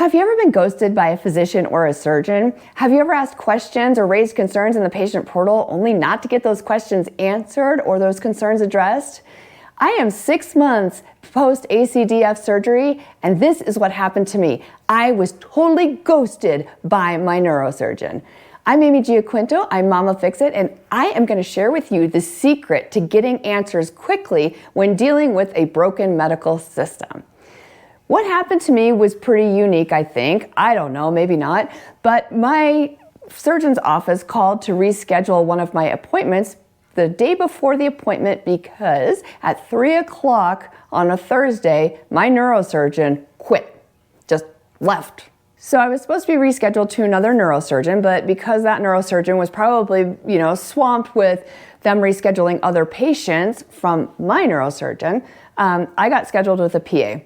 Have you ever been ghosted by a physician or a surgeon? Have you ever asked questions or raised concerns in the patient portal only not to get those questions answered or those concerns addressed? I am 6 months post ACDF surgery, and this is what happened to me. I was totally ghosted by my neurosurgeon. I'm Giaquinto, I'm Mama Fix-It, and I am going to share with you the secret to getting answers quickly when dealing with a broken medical system. What happened to me was pretty unique, I think. I don't know, maybe not. But my surgeon's office called to reschedule one of my appointments the day before the appointment because at 3 o'clock on a Thursday, my neurosurgeon quit, just left. So I was supposed to be rescheduled to another neurosurgeon, but because that neurosurgeon was probably, swamped with them rescheduling other patients from my neurosurgeon, I got scheduled with a PA.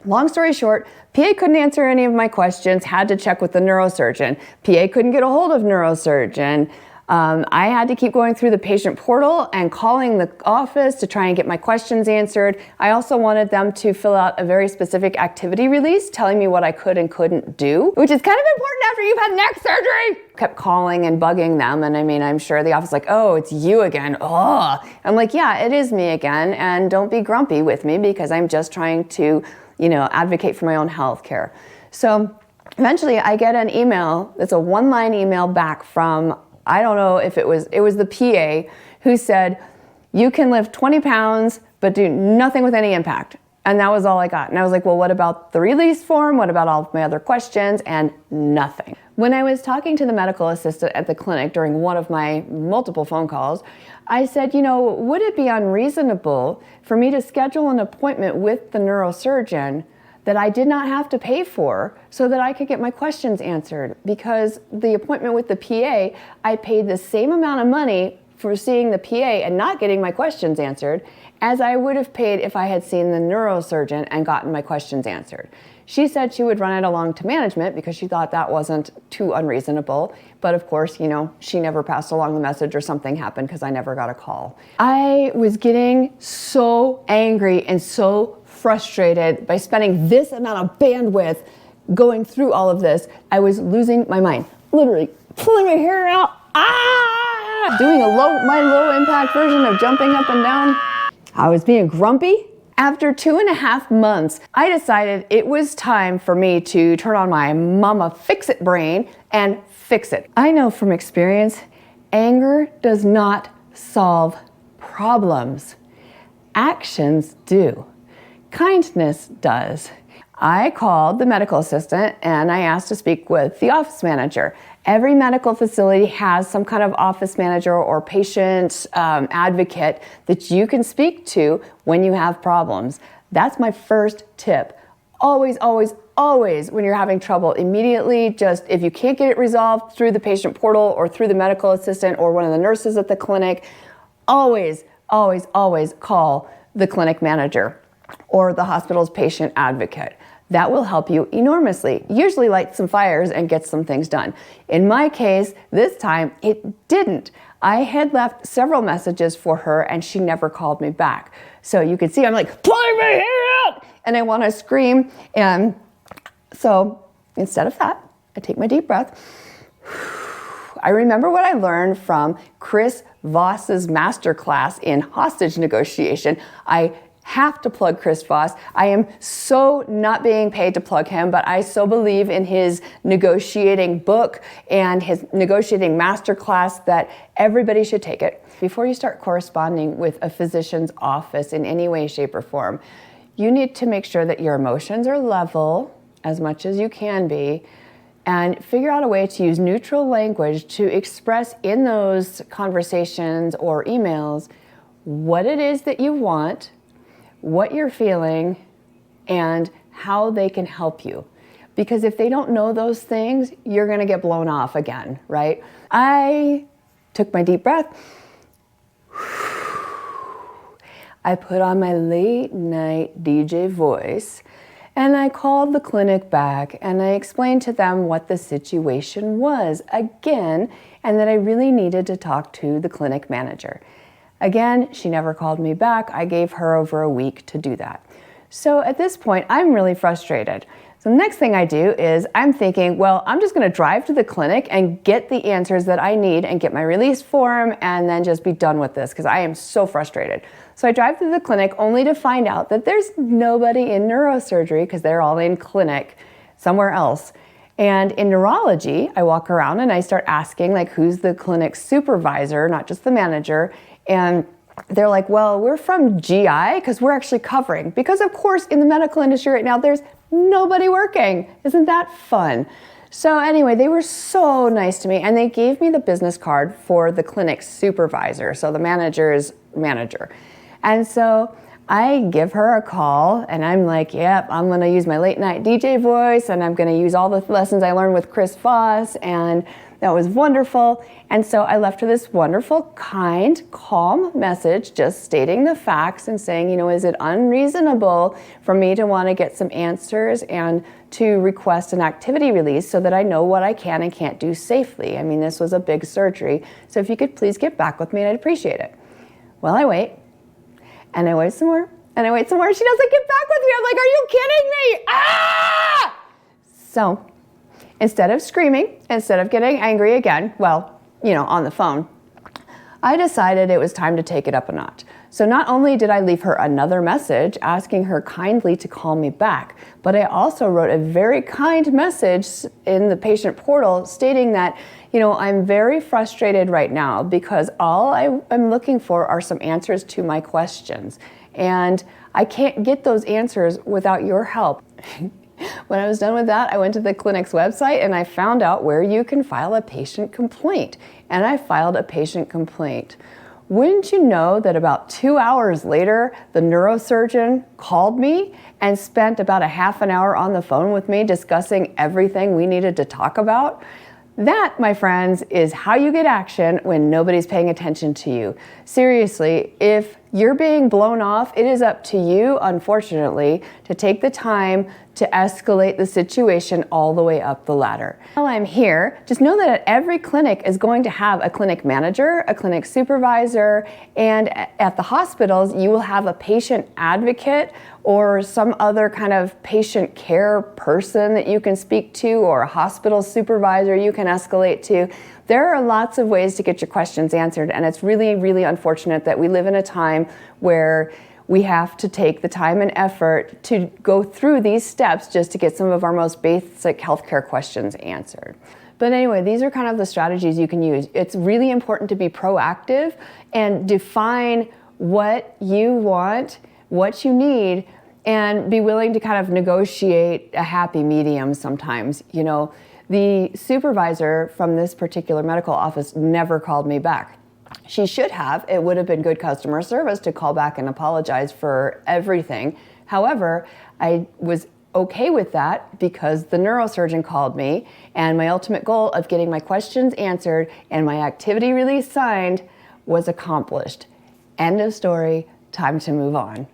Long story short, PA couldn't answer any of my questions, had to check with the neurosurgeon. PA couldn't get a hold of neurosurgeon. I had to keep going through the patient portal and calling the office to try and get my questions answered. I also wanted them to fill out a very specific activity release telling me what I could and couldn't do, which is kind of important after you've had neck surgery. Kept calling and bugging them, and I'm sure the office is like, oh, it's you again. Oh, I'm like, yeah, it is me again, and don't be grumpy with me because I'm just trying to advocate for my own health care. So eventually I get an email, it's a one-line email back from, I don't know if it was the PA who said, you can lift 20 pounds, but do nothing with any impact. And that was all I got. And I was like, well, what about the release form? What about all of my other questions? And nothing. When I was talking to the medical assistant at the clinic during one of my multiple phone calls, I said, would it be unreasonable for me to schedule an appointment with the neurosurgeon that I did not have to pay for so that I could get my questions answered? Because the appointment with the PA, I paid the same amount of money for seeing the PA and not getting my questions answered as I would have paid if I had seen the neurosurgeon and gotten my questions answered. She said she would run it along to management because she thought that wasn't too unreasonable. But of course, she never passed along the message or something happened because I never got a call. I was getting so angry and so frustrated by spending this amount of bandwidth going through all of this. I was losing my mind, literally pulling my hair out, doing my low impact version of jumping up and down. I was being grumpy. After 2.5 months, I decided it was time for me to turn on my Mama Fix-It brain and fix it. I know from experience, anger does not solve problems. Actions do. Kindness does. I called the medical assistant and I asked to speak with the office manager. Every medical facility has some kind of office manager or patient advocate that you can speak to when you have problems. That's my first tip. Always, always, always when you're having trouble, immediately just, if you can't get it resolved through the patient portal or through the medical assistant or one of the nurses at the clinic, always, always, always call the clinic manager or the hospital's patient advocate. That will help you enormously, usually light some fires and get some things done. In my case, this time it didn't. I had left several messages for her and she never called me back. So you can see I'm like, pulling my hair out! And I want to scream. And so instead of that, I take my deep breath. I remember what I learned from Chris Voss's masterclass in hostage negotiation. I have to plug Chris Voss. I am so not being paid to plug him, but I so believe in his negotiating book and his negotiating masterclass that everybody should take it. Before you start corresponding with a physician's office in any way, shape, or form, you need to make sure that your emotions are level as much as you can be and figure out a way to use neutral language to express in those conversations or emails what it is that you want, what you're feeling, and how they can help you. Because if they don't know those things, you're gonna get blown off again, right? I took my deep breath. I put on my late night DJ voice and I called the clinic back and I explained to them what the situation was again and that I really needed to talk to the clinic manager. Again, she never called me back. I gave her over a week to do that. So at this point, I'm really frustrated. So the next thing I do is I'm thinking, well, I'm just going to drive to the clinic and get the answers that I need and get my release form and then just be done with this because I am so frustrated. So I drive to the clinic only to find out that there's nobody in neurosurgery because they're all in clinic somewhere else. And in neurology, I walk around and I start asking like, who's the clinic supervisor, not just the manager. And they're like, well, we're from GI because we're actually covering. Because of course, in the medical industry right now, there's nobody working. Isn't that fun? So anyway, they were so nice to me and they gave me the business card for the clinic supervisor. So the manager's manager. And so I give her a call and I'm like, yep, I'm gonna use my late night DJ voice and I'm gonna use all the lessons I learned with Voss, and that was wonderful. And so I left her this wonderful, kind, calm message just stating the facts and saying, you know, is it unreasonable for me to want to get some answers and to request an activity release so that I know what I can and can't do safely? I mean, this was a big surgery. So if you could please get back with me, I'd appreciate it. Well, I wait. And I wait some more, and I wait some more. She doesn't get back with me. I'm like, are you kidding me? Ah! So instead of screaming, instead of getting angry again, well, you know, on the phone, I decided it was time to take it up a notch. So not only did I leave her another message asking her kindly to call me back, but I also wrote a very kind message in the patient portal stating that, you know, I'm very frustrated right now because all I'm looking for are some answers to my questions. And I can't get those answers without your help. When I was done with that, I went to the clinic's website and I found out where you can file a patient complaint. And I filed a patient complaint. Wouldn't you know that about 2 hours later, the neurosurgeon called me and spent about a half an hour on the phone with me discussing everything we needed to talk about? That, my friends, is how you get action when nobody's paying attention to you. Seriously, if you're being blown off, it is up to you, unfortunately, to take the time to escalate the situation all the way up the ladder. While I'm here, just know that every clinic is going to have a clinic manager, a clinic supervisor, and at the hospitals, you will have a patient advocate or some other kind of patient care person that you can speak to, or a hospital supervisor you can escalate to. There are lots of ways to get your questions answered, and it's really, really unfortunate that we live in a time where we have to take the time and effort to go through these steps just to get some of our most basic healthcare questions answered. But anyway, these are kind of the strategies you can use. It's really important to be proactive and define what you want, what you need, and be willing to kind of negotiate a happy medium sometimes. You know, the supervisor from this particular medical office never called me back. She should have. It would have been good customer service to call back and apologize for everything. However, I was okay with that because the neurosurgeon called me, and my ultimate goal of getting my questions answered and my activity release signed was accomplished. End of story. Time to move on.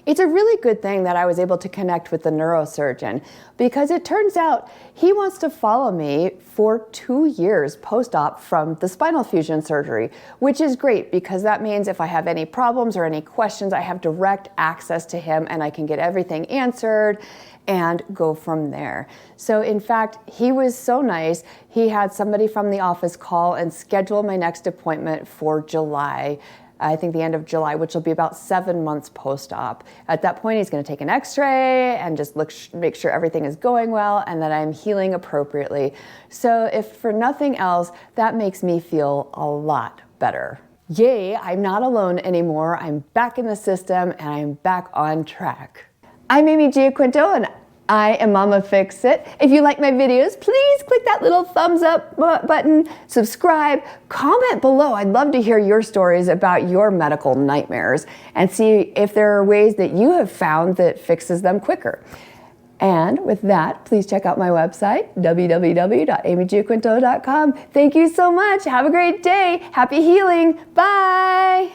It's a really good thing that I was able to connect with the neurosurgeon because it turns out he wants to follow me for 2 years post-op from the spinal fusion surgery, which is great because that means if I have any problems or any questions, I have direct access to him and I can get everything answered and go from there. So in fact, he was so nice. He had somebody from the office call and schedule my next appointment for July. I think the end of July, which will be about 7 months post-op. At that point, he's going to take an x-ray and just make sure everything is going well and that I'm healing appropriately. So if for nothing else, that makes me feel a lot better. Yay, I'm not alone anymore. I'm back in the system and I'm back on track. I'm Amy Giaquinto and I am Mama Fix It. If you like my videos, please click that little thumbs up button, subscribe, comment below. I'd love to hear your stories about your medical nightmares and see if there are ways that you have found that fixes them quicker. And with that, please check out my website, www.amygiaquinto.com. Thank you so much. Have a great day. Happy healing. Bye.